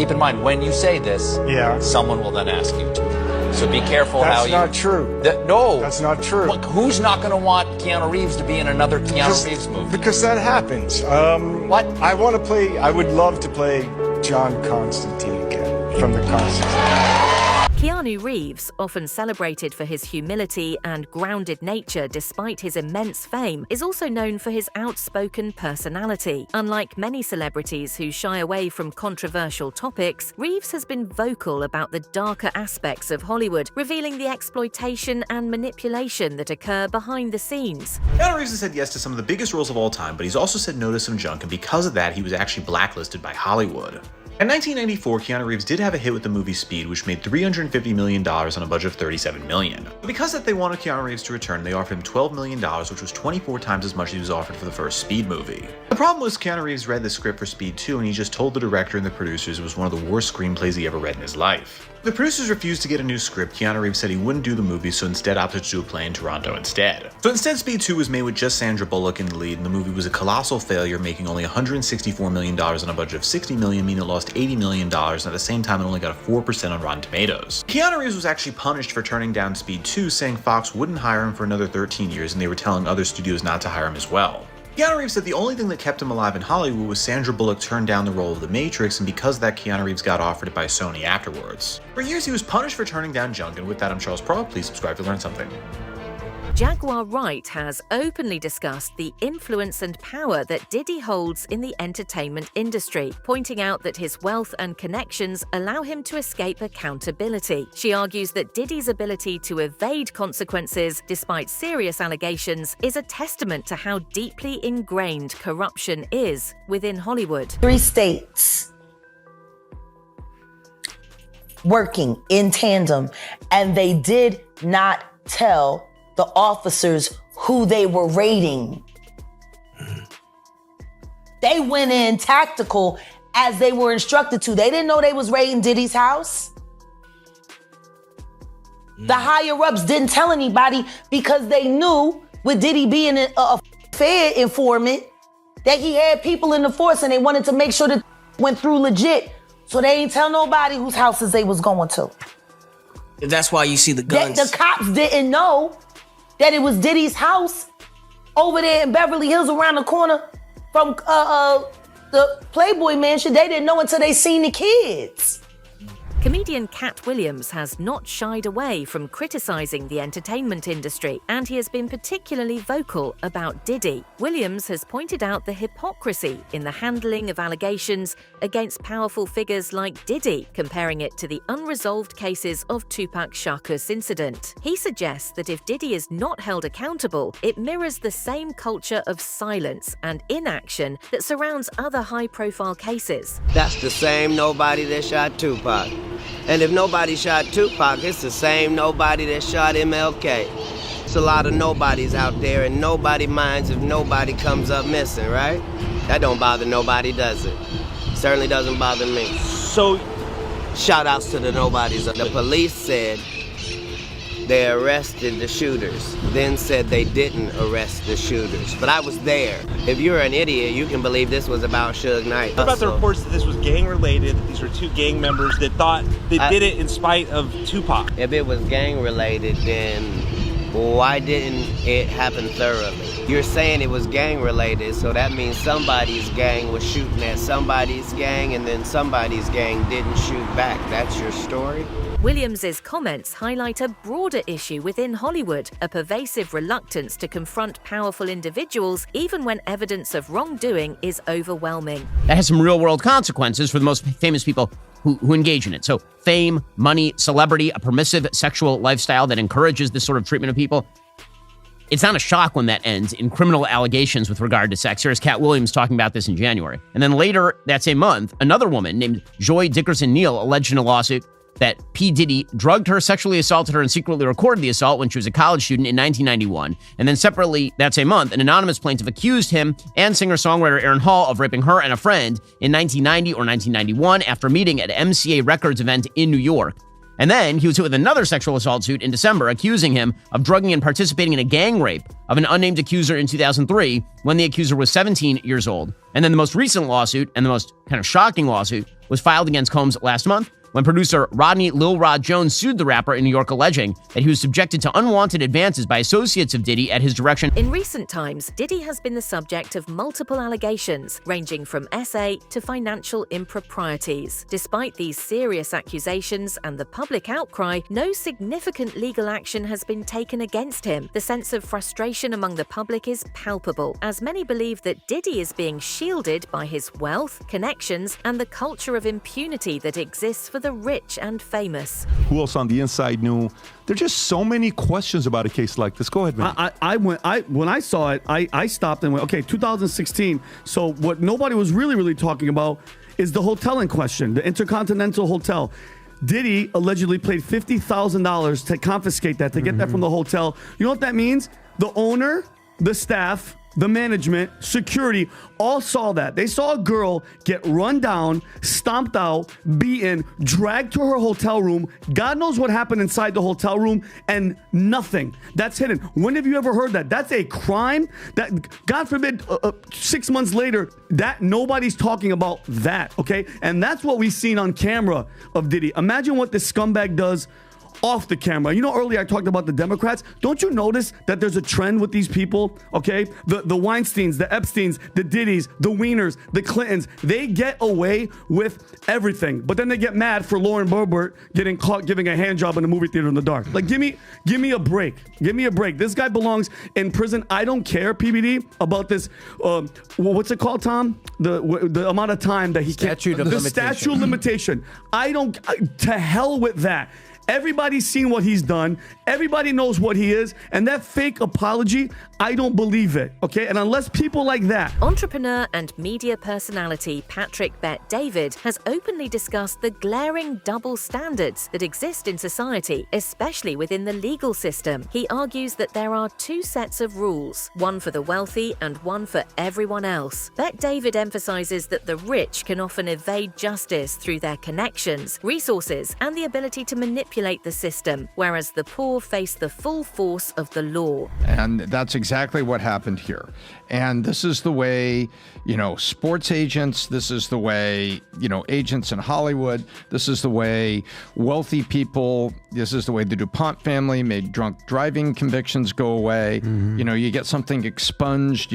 keep in mind, when you say this, someone will then ask you to. So be careful how you... That's not true. No. That's not true. Look, who's not going to want Keanu Reeves to be in another Keanu Reeves movie? Because that happens. What? I would love to play John Constantine again from the Constantine. Keanu Reeves, often celebrated for his humility and grounded nature despite his immense fame, is also known for his outspoken personality. Unlike many celebrities who shy away from controversial topics, Reeves has been vocal about the darker aspects of Hollywood, revealing the exploitation and manipulation that occur behind the scenes. Keanu Reeves has said yes to some of the biggest roles of all time, but he's also said no to some junk, and because of that, he was actually blacklisted by Hollywood. In 1994, Keanu Reeves did have a hit with the movie Speed, which made $350 million on a budget of $37 million. But because that they wanted Keanu Reeves to return, they offered him $12 million, which was 24 times as much as he was offered for the first Speed movie. The problem was Keanu Reeves read the script for Speed 2, and he just told the director and the producers it was one of the worst screenplays he ever read in his life. The producers refused to get a new script. Keanu Reeves said he wouldn't do the movie, so instead opted to do a play in Toronto instead. So instead, Speed 2 was made with just Sandra Bullock in the lead, and the movie was a colossal failure, making only $164 million on a budget of $60 million, meaning it lost $80 million, and at the same time it only got a 4% on Rotten Tomatoes. Keanu Reeves was actually punished for turning down Speed 2, saying Fox wouldn't hire him for another 13 years, and they were telling other studios not to hire him as well. Keanu Reeves said the only thing that kept him alive in Hollywood was Sandra Bullock turned down the role of The Matrix, and because of that, Keanu Reeves got offered it by Sony afterwards. For years, he was punished for turning down junk, and with that, I'm Charles Perrault. Please subscribe to learn something. Jaguar Wright has openly discussed the influence and power that Diddy holds in the entertainment industry, pointing out that his wealth and connections allow him to escape accountability. She argues that Diddy's ability to evade consequences despite serious allegations is a testament to how deeply ingrained corruption is within Hollywood. 3 states working in tandem, and they did not tell the officers who they were raiding. They went in tactical as they were instructed to. They didn't know they was raiding Diddy's house. The higher-ups didn't tell anybody because they knew, with Diddy being a Fed informant, that he had people in the force and they wanted to make sure that went through legit. So they ain't tell nobody whose houses they was going to. That's why you see the guns. The cops didn't know that it was Diddy's house over there in Beverly Hills around the corner from the Playboy Mansion. They didn't know until they seen the kids. Comedian Cat Williams has not shied away from criticizing the entertainment industry, and he has been particularly vocal about Diddy. Williams has pointed out the hypocrisy in the handling of allegations against powerful figures like Diddy, comparing it to the unresolved cases of Tupac Shakur's incident. He suggests that if Diddy is not held accountable, it mirrors the same culture of silence and inaction that surrounds other high-profile cases. That's the same nobody that shot Tupac. And if nobody shot Tupac, it's the same nobody that shot MLK. It's a lot of nobodies out there, and nobody minds if nobody comes up missing, right? That don't bother nobody, does it? Certainly doesn't bother me. So, shout outs to the nobodies. The police said they arrested the shooters, then said they didn't arrest the shooters. But I was there. If you're an idiot, you can believe this was about Suge Knight. What about the reports that this was gang-related, that these were 2 gang members that thought they did it in spite of Tupac? If it was gang-related, then why didn't it happen thoroughly? You're saying it was gang-related, so that means somebody's gang was shooting at somebody's gang, and then somebody's gang didn't shoot back. That's your story? Williams's comments highlight a broader issue within Hollywood, a pervasive reluctance to confront powerful individuals even when evidence of wrongdoing is overwhelming. That has some real-world consequences for the most famous people who engage in it. So fame, money, celebrity, a permissive sexual lifestyle that encourages this sort of treatment of people. It's not a shock when that ends in criminal allegations with regard to sex. Here's Cat Williams talking about this in January. And then later that same month, another woman named Joy Dickerson-Neal alleged in a lawsuit that P. Diddy drugged her, sexually assaulted her, and secretly recorded the assault when she was a college student in 1991. And then separately that same month, an anonymous plaintiff accused him and singer-songwriter Aaron Hall of raping her and a friend in 1990 or 1991 after meeting at an MCA Records event in New York. And then he was hit with another sexual assault suit in December, accusing him of drugging and participating in a gang rape of an unnamed accuser in 2003 when the accuser was 17 years old. And then the most recent lawsuit, and the most kind of shocking lawsuit, was filed against Combs last month when producer Rodney Lil Rod Jones sued the rapper in New York, alleging that he was subjected to unwanted advances by associates of Diddy at his direction. In recent times, Diddy has been the subject of multiple allegations, ranging from SA to financial improprieties. Despite these serious accusations and the public outcry, no significant legal action has been taken against him. The sense of frustration among the public is palpable, as many believe that Diddy is being shielded by his wealth, connections, and the culture of impunity that exists for the rich and famous. Who else on the inside knew? There are just so many questions about a case like this. Go ahead, man. When I saw it, I stopped and went, okay, 2016. So what nobody was really talking about is the hotel in question, the Intercontinental Hotel. Diddy allegedly paid $50,000 to confiscate that, to get that from the hotel. You know what that means? The owner, the staff, the management, security, all saw that. They saw a girl get run down, stomped out, beaten, dragged to her hotel room. God knows what happened inside the hotel room, and nothing. That's hidden. When have you ever heard that? That's a crime. That, God forbid, 6 months later, that nobody's talking about that, okay? And that's what we've seen on camera of Diddy. Imagine what this scumbag does off the camera. You know, earlier I talked about the Democrats. Don't you notice that there's a trend with these people, okay? The Weinsteins, the Epsteins, the Diddys, the Wieners, the Clintons. They get away with everything, but then they get mad for Lauren Boebert getting caught giving a hand job in a movie theater in the dark. Like, give me a break. Give me a break. This guy belongs in prison. I don't care, PBD, about this, what's it called, Tom? The amount of time that he statute can't. Of the limitation. statute of limitation. I don't, to hell with that. Everybody's seen what he's done. Everybody knows what he is. And that fake apology, I don't believe it, okay? And unless people like that. Entrepreneur and media personality Patrick Bet-David has openly discussed the glaring double standards that exist in society, especially within the legal system. He argues that there are two sets of rules, one for the wealthy and one for everyone else. Bet-David emphasizes that the rich can often evade justice through their connections, resources, and the ability to manipulate the system, whereas the poor face the full force of the law. And that's exactly what happened here. And this is the way, sports agents, this is the way, agents in Hollywood, this is the way wealthy people, this is the way the DuPont family made drunk driving convictions go away. You get something expunged,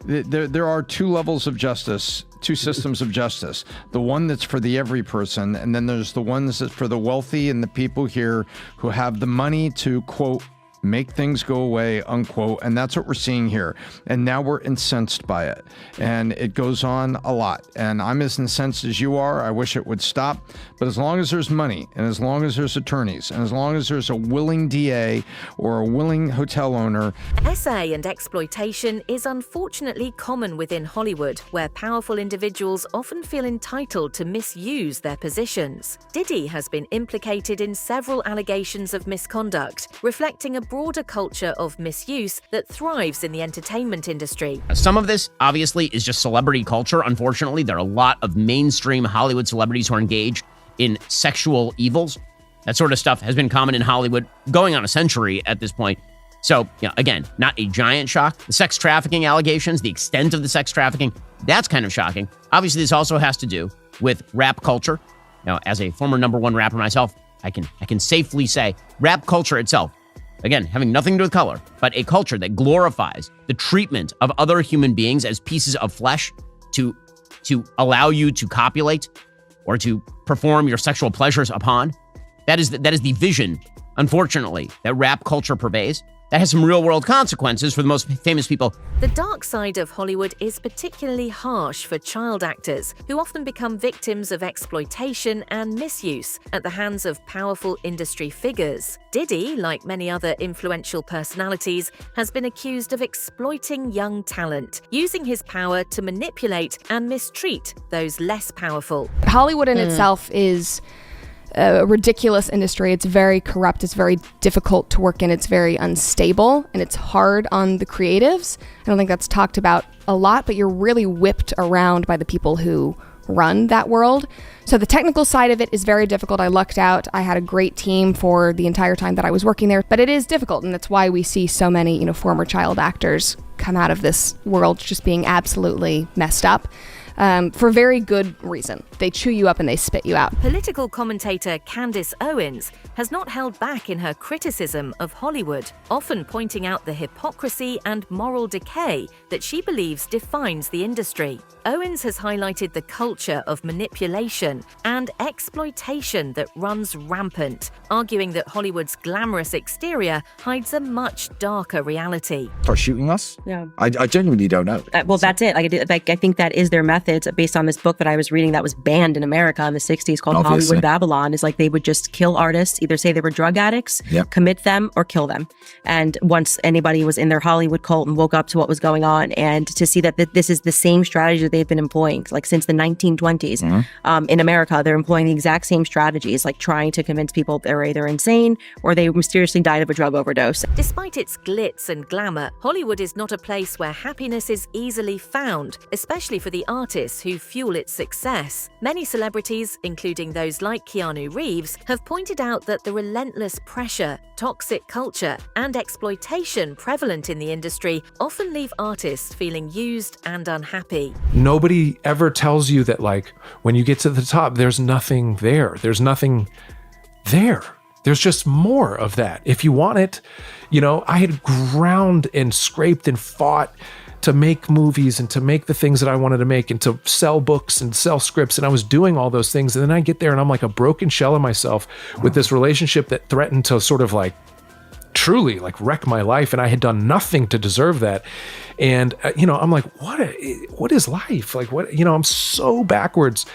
there are two levels of justice, two systems of justice. The one that's for the every person, and then there's the ones that's for the wealthy and the people here who have the money to, quote, make things go away, unquote. And that's what we're seeing here. And now we're incensed by it. And it goes on a lot. And I'm as incensed as you are. I wish it would stop. But as long as there's money, and as long as there's attorneys, and as long as there's a willing DA or a willing hotel owner. SA and exploitation is unfortunately common within Hollywood, where powerful individuals often feel entitled to misuse their positions. Diddy has been implicated in several allegations of misconduct, reflecting a broader culture of misuse that thrives in the entertainment industry. Some of this, obviously, is just celebrity culture. Unfortunately, there are a lot of mainstream Hollywood celebrities who are engaged in sexual evils. That sort of stuff has been common in Hollywood going on a century at this point. So, again, not a giant shock. The sex trafficking allegations, the extent of the sex trafficking, that's kind of shocking. Obviously, this also has to do with rap culture. Now, as a former #1 rapper myself, I can safely say rap culture itself, again, having nothing to do with color, but a culture that glorifies the treatment of other human beings as pieces of flesh to allow you to copulate or to perform your sexual pleasures upon. That is the vision, unfortunately, that rap culture pervades. That has some real-world consequences for the most famous people. The dark side of Hollywood is particularly harsh for child actors, who often become victims of exploitation and misuse at the hands of powerful industry figures. Diddy, like many other influential personalities, has been accused of exploiting young talent, using his power to manipulate and mistreat those less powerful. Hollywood in itself is a ridiculous industry. It's very corrupt. It's very difficult to work in. It's very unstable, and it's hard on the creatives. I don't think that's talked about a lot, but you're really whipped around by the people who run that world. So the technical side of it is very difficult. I lucked out. I had a great team for the entire time that I was working there, but it is difficult, and that's why we see so many, former child actors come out of this world just being absolutely messed up. for very good reason. They chew you up and they spit you out. Political commentator Candace Owens has not held back in her criticism of Hollywood, often pointing out the hypocrisy and moral decay that she believes defines the industry. Owens has highlighted the culture of manipulation and exploitation that runs rampant, arguing that Hollywood's glamorous exterior hides a much darker reality. Start shooting us? Yeah. I genuinely don't know. Well, that's it. I think that is their methods based on this book that I was reading that was banned in America in the 60s called Obviously. Hollywood Babylon. Is like they would just kill artists, either say they were drug addicts, commit them, or kill them. And once anybody was in their Hollywood cult and woke up to what was going on, and to see that this is the same strategy that they've been employing, like since the 1920s. In America, they're employing the exact same strategies, like trying to convince people they're either insane or they mysteriously died of a drug overdose. Despite its glitz and glamour, Hollywood is not a place where happiness is easily found, especially for the artists who fuel its success. Many celebrities, including those like Keanu Reeves, have pointed out that the relentless pressure, toxic culture, and exploitation prevalent in the industry often leave artists feeling used and unhappy. Nobody ever tells you that, like, when you get to the top, there's nothing there. There's nothing there. There's just more of that. If you want it, you know, I had ground and scraped and fought to make movies and to make the things that I wanted to make and to sell books and sell scripts. And I was doing all those things. And then I get there and I'm like a broken shell of myself with this relationship that threatened to sort of like truly like wreck my life. And I had done nothing to deserve that. And, you know, I'm like, what is life? Like, what, you know, I'm so backwards.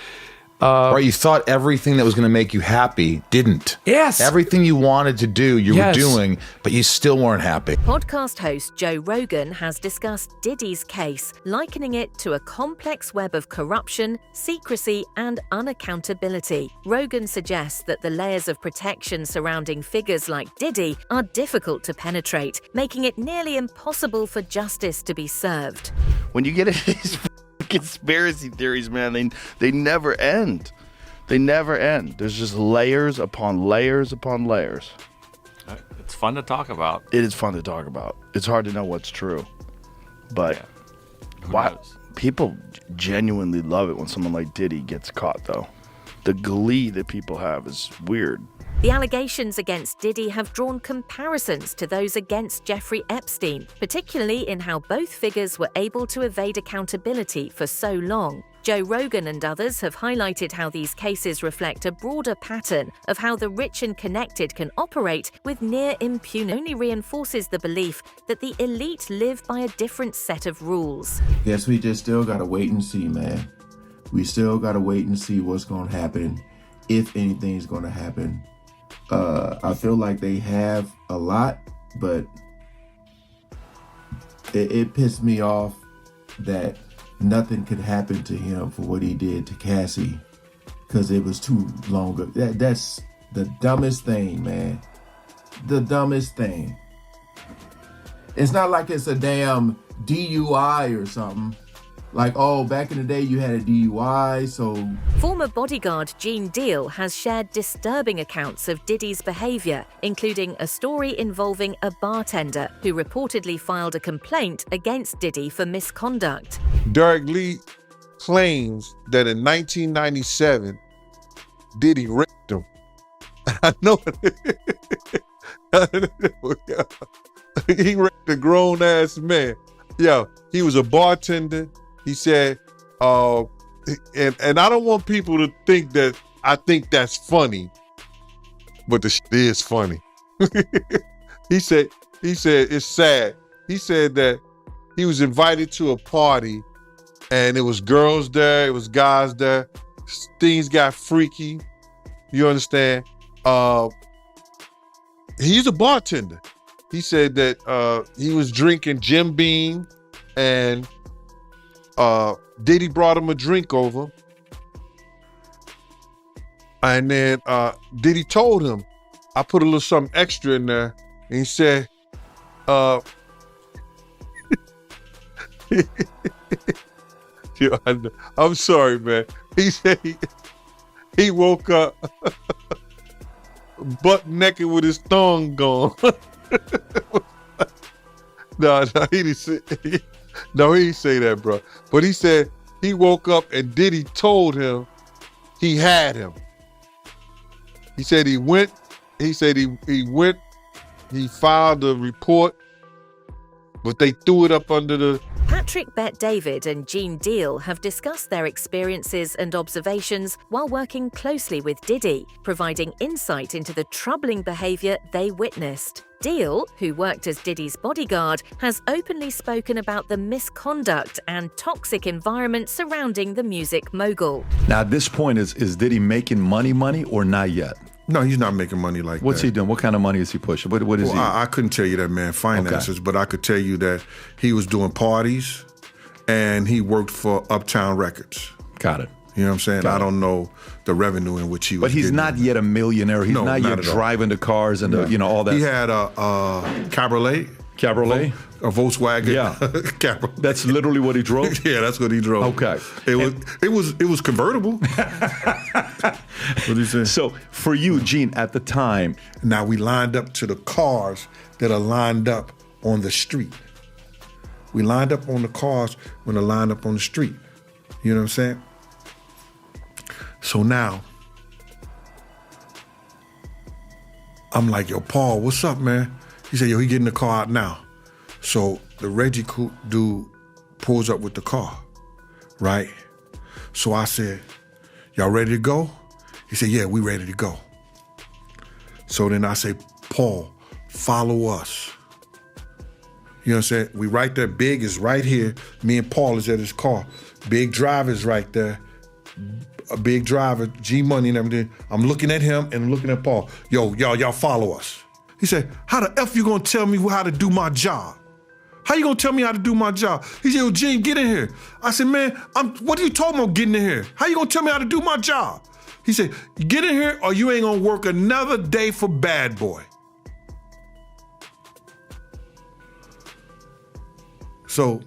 Right, you thought everything that was going to make you happy didn't. Yes. Everything you wanted to do, you were doing, but you still weren't happy. Podcast host Joe Rogan has discussed Diddy's case, likening it to a complex web of corruption, secrecy, and unaccountability. Rogan suggests that the layers of protection surrounding figures like Diddy are difficult to penetrate, making it nearly impossible for justice to be served. When you get into these conspiracy theories, man, they never end. They never end. There's just layers upon layers upon layers. It's fun to talk about. It is fun to talk about. It's hard to know what's true. But why people genuinely love it when someone like Diddy gets caught, though. The glee that people have is weird. The allegations against Diddy have drawn comparisons to those against Jeffrey Epstein, particularly in how both figures were able to evade accountability for so long. Joe Rogan and others have highlighted how these cases reflect a broader pattern of how the rich and connected can operate with near impunity. Only reinforces the belief that the elite live by a different set of rules. Guess we just still gotta wait and see, man. We still gotta wait and see what's gonna happen, if anything's gonna happen. I feel like they have a lot, but it pissed me off that nothing could happen to him for what he did to Cassie, because it was too long. That's the dumbest thing, man. The dumbest thing. It's not like it's a damn DUI or something. Like, oh, back in the day you had a DUI, so... Former bodyguard Gene Deal has shared disturbing accounts of Diddy's behavior, including a story involving a bartender who reportedly filed a complaint against Diddy for misconduct. Derek Lee claims that in 1997, Diddy raped him. I know it. He raped a grown-ass man. Yeah, he was a bartender. He said, and I don't want people to think that I think that's funny, but the shit is funny. He said it's sad. He said that he was invited to a party and it was girls there, it was guys there. Things got freaky. You understand? He's a bartender. He said that he was drinking Jim Beam and Diddy brought him a drink over. And then Diddy told him, I put a little something extra in there. And he said, I'm sorry, man. He said he woke up butt naked with his thong gone. No, he didn't say that, bro. But he said he woke up and Diddy told him he had him. He said he went, he filed a report, but they threw it up under the... Patrick Bet-David and Gene Deal have discussed their experiences and observations while working closely with Diddy, providing insight into the troubling behavior they witnessed. Deal, who worked as Diddy's bodyguard, has openly spoken about the misconduct and toxic environment surrounding the music mogul. Now, at this point, is Diddy making money or not yet? No, he's not making money like What's that. he doing? What kind of money is he pushing? What is he? I couldn't tell you that, man, finances, but I could tell you that he was doing parties and he worked for Uptown Records. Got it. You know what I'm saying? I don't know the revenue in which he was But he's getting. not yet a millionaire. He's not yet at all. driving the cars and all that. He had a Cabriolet. Cabriolet? A Volkswagen. Yeah. Cabriolet. That's literally what he drove? Yeah, that's what he drove. Okay. It was convertible. What do you say? So for you, Gene, at the time. Now we lined up to the cars that are lined up on the street. We lined up on the cars when they're lined up on the street. You know what I'm saying? So now, I'm like, yo, Paul, what's up, man? He said, yo, he getting the car out now. So the Reggie dude pulls up with the car, right? So I said, y'all ready to go? He said, yeah, we ready to go. So then I say, Paul, follow us. You know what I'm saying? We right there, Big is right here. Me and Paul is at his car. Big Driver is right there. A Big Driver, G-Money and everything. I'm looking at him and I'm looking at Paul. Yo, y'all follow us. He said, how the F you gonna tell me how to do my job? How you gonna tell me how to do my job? He said, yo, Gene, get in here. I said, man, what are you talking about getting in here? How you gonna tell me how to do my job? He said, get in here or you ain't gonna work another day for Bad Boy. So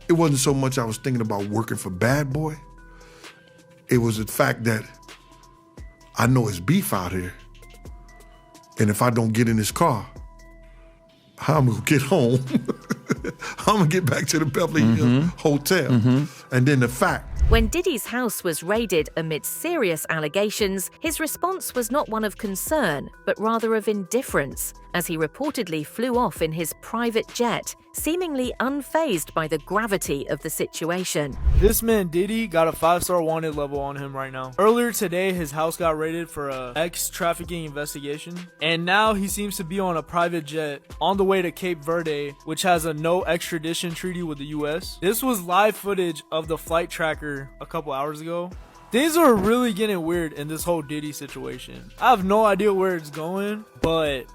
it wasn't so much I was thinking about working for Bad Boy. It was the fact that I know it's beef out here. And if I don't get in this car, how am I gonna get home? How am I gonna get back to the Beverly Hills Hotel? And then the fact. When Diddy's house was raided amid serious allegations, his response was not one of concern, but rather of indifference, as he reportedly flew off in his private jet, seemingly unfazed by the gravity of the situation. This man Diddy got a 5-star wanted level on him right now. Earlier today, his house got raided for a ex-trafficking investigation, and now he seems to be on a private jet on the way to Cape Verde, which has a no extradition treaty with the US. This was live footage of the flight tracker a couple hours ago. Things are really getting weird in this whole Diddy situation. I have no idea where it's going, but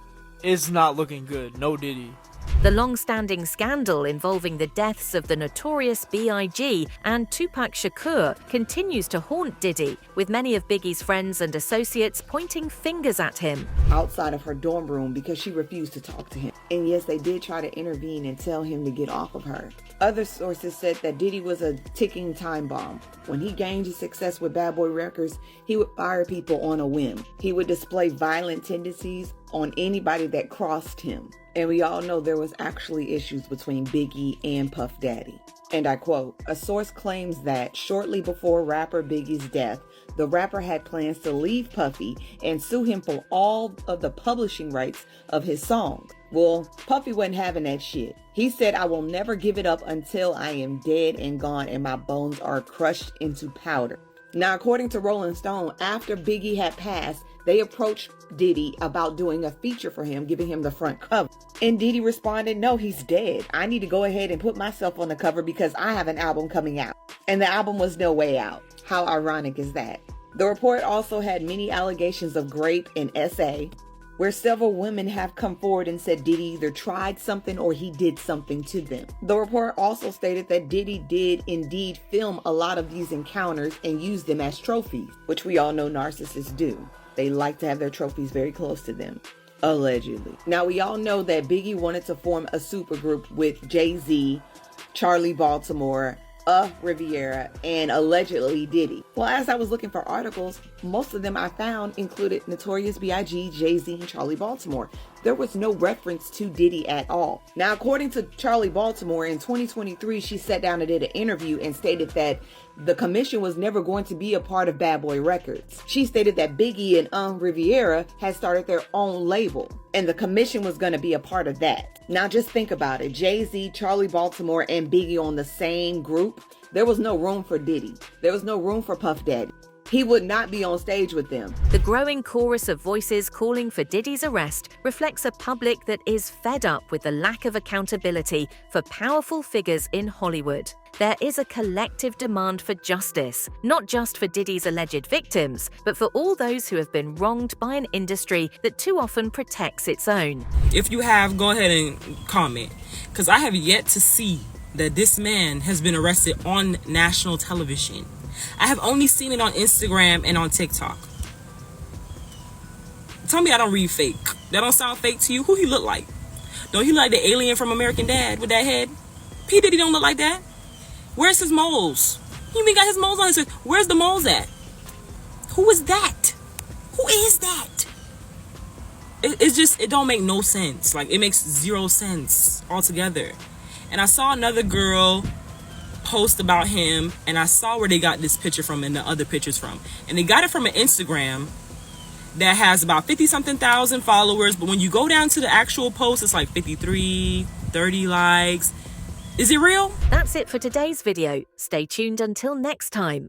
it's not looking good. No Diddy. The long-standing scandal involving the deaths of the notorious B.I.G. and Tupac Shakur continues to haunt Diddy, with many of Biggie's friends and associates pointing fingers at him. Outside of her dorm room because she refused to talk to him. And yes, they did try to intervene and tell him to get off of her. Other sources said that Diddy was a ticking time bomb. When he gained his success with Bad Boy Records, he would fire people on a whim. He would display violent tendencies on anybody that crossed him. And we all know there was actually issues between Biggie and Puff Daddy. And I quote, a source claims that shortly before rapper Biggie's death, the rapper had plans to leave Puffy and sue him for all of the publishing rights of his songs. Well, Puffy wasn't having that shit. He said, I will never give it up until I am dead and gone and my bones are crushed into powder. Now, according to Rolling Stone, after Biggie had passed, they approached Diddy about doing a feature for him, giving him the front cover. And Diddy responded, no, he's dead. I need to go ahead and put myself on the cover because I have an album coming out. And the album was No Way Out. How ironic is that? The report also had many allegations of rape and SA, where several women have come forward and said Diddy either tried something or he did something to them. The report also stated that Diddy did indeed film a lot of these encounters and use them as trophies, which we all know narcissists do. They like to have their trophies very close to them, allegedly. Now, we all know that Biggie wanted to form a supergroup with Jay-Z, Charlie Baltimore, Riviera, and allegedly Diddy. Well, as I was looking for articles, most of them I found included Notorious B.I.G., Jay-Z, and Charlie Baltimore. there was no reference to Diddy at all. Now, according to Charlie Baltimore, in 2023, she sat down and did an interview and stated that the commission was never going to be a part of Bad Boy Records. She stated that Biggie and Riviera had started their own label, and the commission was going to be a part of that. Now just think about it. Jay-Z, Charlie Baltimore, and Biggie on the same group. There was no room for Diddy. There was no room for Puff Daddy. He would not be on stage with them. The growing chorus of voices calling for Diddy's arrest reflects a public that is fed up with the lack of accountability for powerful figures in Hollywood. There is a collective demand for justice, not just for Diddy's alleged victims, but for all those who have been wronged by an industry that too often protects its own. If you have, go ahead and comment, because I have yet to see that this man has been arrested on national television. I have only seen it on Instagram and on TikTok. Tell me I don't read fake. That don't sound fake to you? Who he look like? Don't he look like the alien from American Dad with that head? P. Diddy don't look like that. Where's his moles? He even got his moles on his head. Where's the moles at? Who is that? Who is that? It's just, it don't make no sense. Like, it makes zero sense altogether. And I saw another girl post about him, and I saw where they got this picture from and the other pictures from. And they got it from an Instagram that has about 50-something thousand followers, but when you go down to the actual post, it's like 53, 30 likes. Is it real? That's it for today's video. Stay tuned until next time.